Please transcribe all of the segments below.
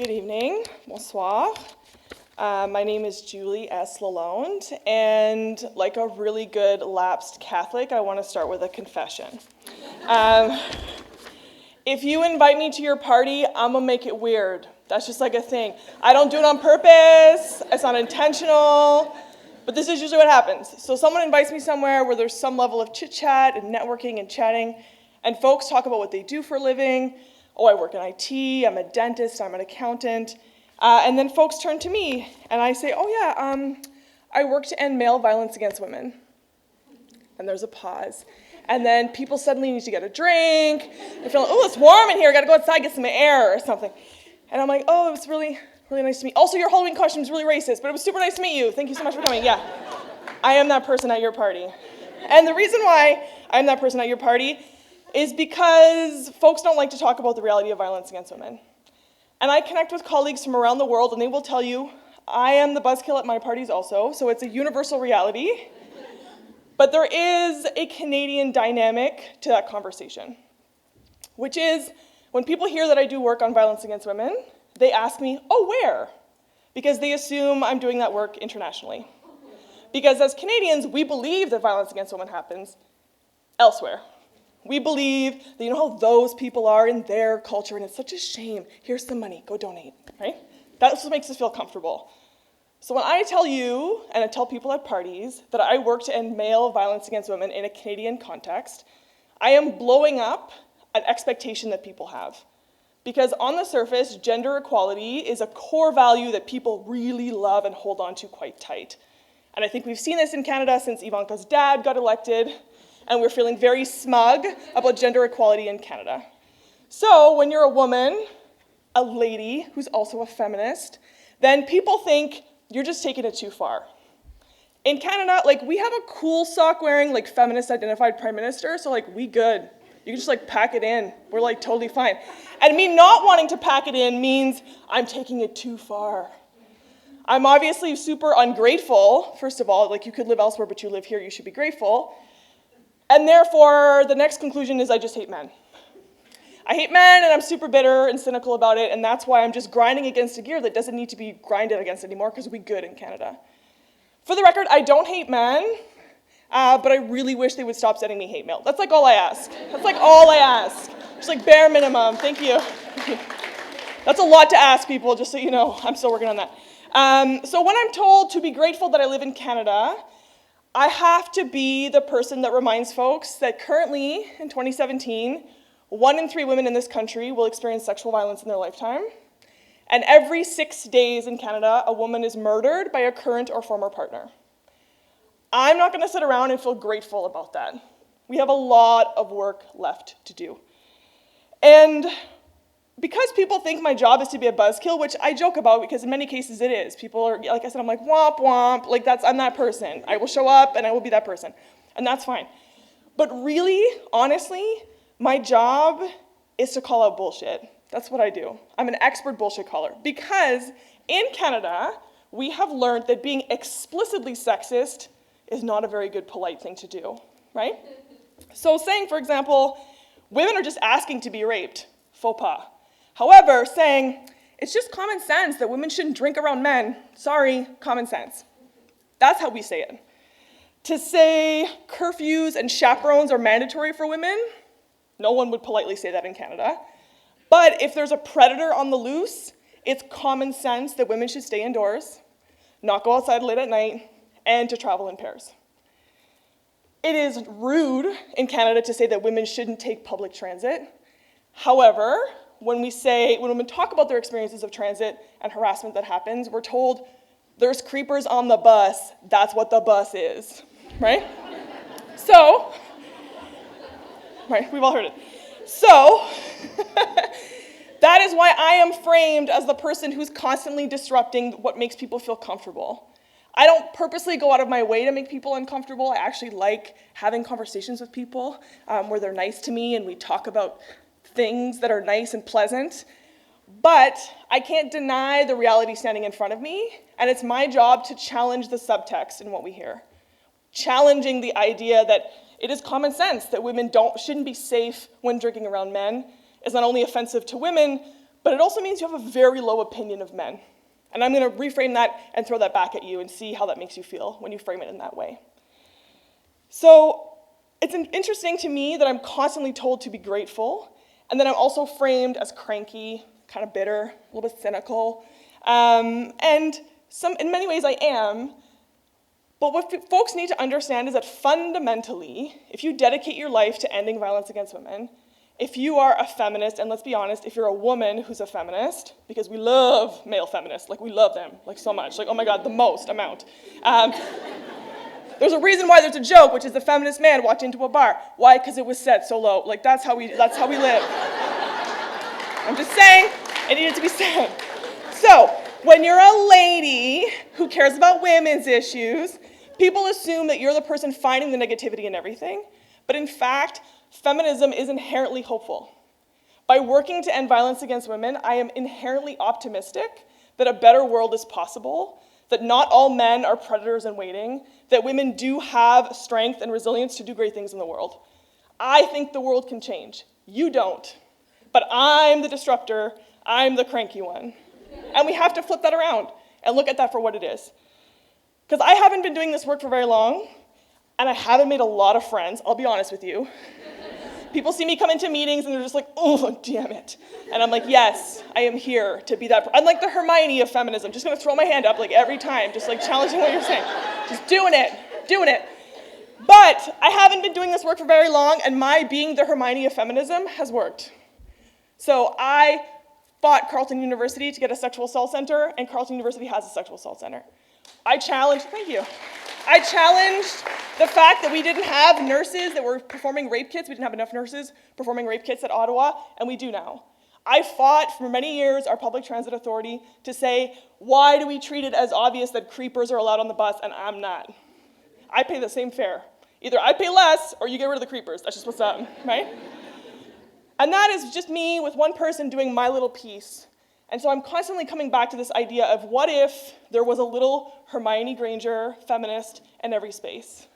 Good evening, bonsoir. My name is Julie S. Lalonde, and like a really good lapsed Catholic, I want to start with a confession. If you invite me to your party, I'm gonna make it weird. That's just like a thing. I don't do it on purpose, it's not intentional, but this is usually what happens. So someone invites me somewhere where there's some level of chit-chat and networking and chatting, and folks talk about what they do for a living. Oh, I work in IT, I'm a dentist, I'm an accountant. And then folks turn to me, and I say, oh yeah, I work to end male violence against women. And there's a pause. And then people suddenly need to get a drink. They're feeling, oh, it's warm in here, I gotta go outside, get some air or something. And I'm like, oh, it was really, really nice to meet you. Also, your Halloween costume is really racist, but it was super nice to meet you. Thank you so much for coming. Yeah, I am that person at your party. And the reason why I'm that person at your party is because folks don't like to talk about the reality of violence against women. And I connect with colleagues from around the world, and they will tell you, I am the buskill at my parties also, so it's a universal reality. But there is a Canadian dynamic to that conversation, which is when people hear that I do work on violence against women, they ask me, oh, where? Because they assume I'm doing that work internationally. Because as Canadians, we believe that violence against women happens elsewhere. We believe that you know how those people are in their culture, and it's such a shame. Here's some money, go donate, right? That's what makes us feel comfortable. So when I tell you, and I tell people at parties, that I work to end male violence against women in a Canadian context, I am blowing up an expectation that people have. Because on the surface, gender equality is a core value that people really love and hold on to quite tight. And I think we've seen this in Canada since Ivanka's dad got elected, and we're feeling very smug about gender equality in Canada. So when you're a woman, a lady who's also a feminist, then people think you're just taking it too far. In Canada, we have a cool sock-wearing, feminist-identified prime minister, so we good. You can just pack it in. We're totally fine. And me not wanting to pack it in means I'm taking it too far. I'm obviously super ungrateful, first of all, you could live elsewhere, but you live here, you should be grateful. And therefore, the next conclusion is I just hate men. I hate men, and I'm super bitter and cynical about it, and that's why I'm just grinding against a gear that doesn't need to be grinded against anymore, because we good in Canada. For the record, I don't hate men, but I really wish they would stop sending me hate mail. That's all I ask. That's all I ask. Just bare minimum. Thank you. That's a lot to ask people, just so you know. I'm still working on that. So when I'm told to be grateful that I live in Canada, I have to be the person that reminds folks that currently, in 2017, 1 in 3 women in this country will experience sexual violence in their lifetime. And every 6 days in Canada, a woman is murdered by a current or former partner. I'm not gonna sit around and feel grateful about that. We have a lot of work left to do. And because people think my job is to be a buzzkill, which I joke about because in many cases it is. People are, like I said, I'm womp womp, I'm that person. I will show up and I will be that person. And that's fine. But really, honestly, my job is to call out bullshit. That's what I do. I'm an expert bullshit caller. Because in Canada, we have learned that being explicitly sexist is not a very good polite thing to do, right? So saying, for example, women are just asking to be raped, faux pas. However, saying, it's just common sense that women shouldn't drink around men. Sorry, common sense. That's how we say it. To say curfews and chaperones are mandatory for women, no one would politely say that in Canada. But if there's a predator on the loose, it's common sense that women should stay indoors, not go outside late at night, and to travel in pairs. It is rude in Canada to say that women shouldn't take public transit. However, when women talk about their experiences of transit and harassment that happens, we're told there's creepers on the bus, that's what the bus is, right? So, right, we've all heard it. So, that is why I am framed as the person who's constantly disrupting what makes people feel comfortable. I don't purposely go out of my way to make people uncomfortable. I actually like having conversations with people where they're nice to me and we talk about things that are nice and pleasant, but I can't deny the reality standing in front of me, and it's my job to challenge the subtext in what we hear. Challenging the idea that it is common sense that women shouldn't be safe when drinking around men is not only offensive to women, But it also means you have a very low opinion of men. And I'm going to reframe that and throw that back at you and see how that makes you feel when you frame it in that way. So it's interesting to me that I'm constantly told to be grateful, and then I'm also framed as cranky, kind of bitter, a little bit cynical. And in many ways I am. But what folks need to understand is that fundamentally, if you dedicate your life to ending violence against women, if you are a feminist, and let's be honest, if you're a woman who's a feminist, because we love male feminists, like we love them, like so much, like oh my God, the most amount. There's a reason why there's a joke, which is the feminist man walked into a bar. Why? Because it was set so low. Like that's how we live. I'm just saying, it needed to be said. So, when you're a lady who cares about women's issues, people assume that you're the person finding the negativity in everything, but in fact, feminism is inherently hopeful. By working to end violence against women, I am inherently optimistic that a better world is possible, that not all men are predators in waiting, that women do have strength and resilience to do great things in the world. I think the world can change. You don't. But I'm the disruptor, I'm the cranky one. And we have to flip that around and look at that for what it is. Because I haven't been doing this work for very long, and I haven't made a lot of friends, I'll be honest with you. People see me come into meetings and they're just like, oh, damn it. And I'm like, yes, I am here to be that. I'm like the Hermione of feminism, just gonna throw my hand up like every time, just like challenging what you're saying. Just doing it. But I haven't been doing this work for very long, and my being the Hermione of feminism has worked. So I fought Carleton University to get a sexual assault center, and Carleton University has a sexual assault center. I challenged the fact that we didn't have nurses that were performing rape kits. We didn't have enough nurses performing rape kits at Ottawa, and we do now. I fought for many years our public transit authority to say, why do we treat it as obvious that creepers are allowed on the bus and I'm not? I pay the same fare. Either I pay less or you get rid of the creepers. That's just what's up, right? And that is just me with one person doing my little piece. And so I'm constantly coming back to this idea of what if there was a little Hermione Granger feminist in every space?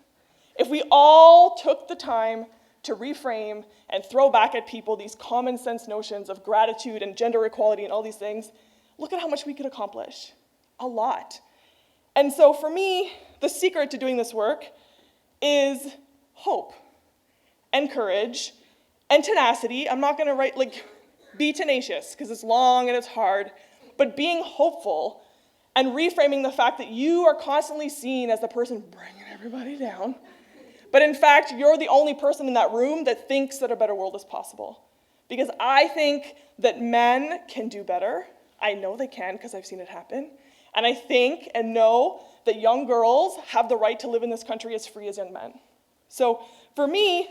If we all took the time to reframe and throw back at people these common sense notions of gratitude and gender equality and all these things, look at how much we could accomplish. A lot. And so for me, the secret to doing this work is hope and courage and tenacity. I'm not gonna write be tenacious, because it's long and it's hard, but being hopeful and reframing the fact that you are constantly seen as the person bringing everybody down, but in fact, you're the only person in that room that thinks that a better world is possible. Because I think that men can do better. I know they can, because I've seen it happen. And I think and know that young girls have the right to live in this country as free as young men. So for me,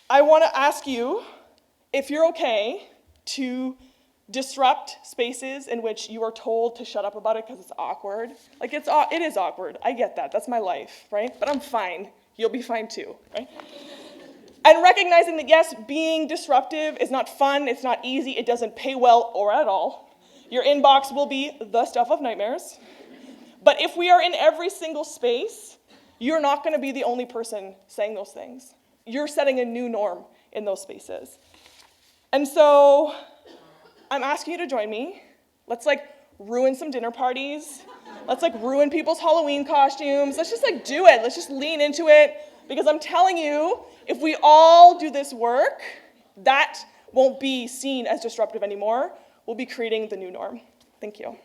I want to ask you if you're okay to disrupt spaces in which you are told to shut up about it because it's awkward. It is awkward. I get that. That's my life, right? But I'm fine. You'll be fine too, right? And recognizing that, yes, being disruptive is not fun, it's not easy, it doesn't pay well or at all. Your inbox will be the stuff of nightmares. But if we are in every single space, you're not going to be the only person saying those things. You're setting a new norm in those spaces. And so I'm asking you to join me. Let's ruin some dinner parties. Let's ruin people's Halloween costumes. Let's just do it. Let's just lean into it. Because I'm telling you, if we all do this work, that won't be seen as disruptive anymore. We'll be creating the new norm. Thank you.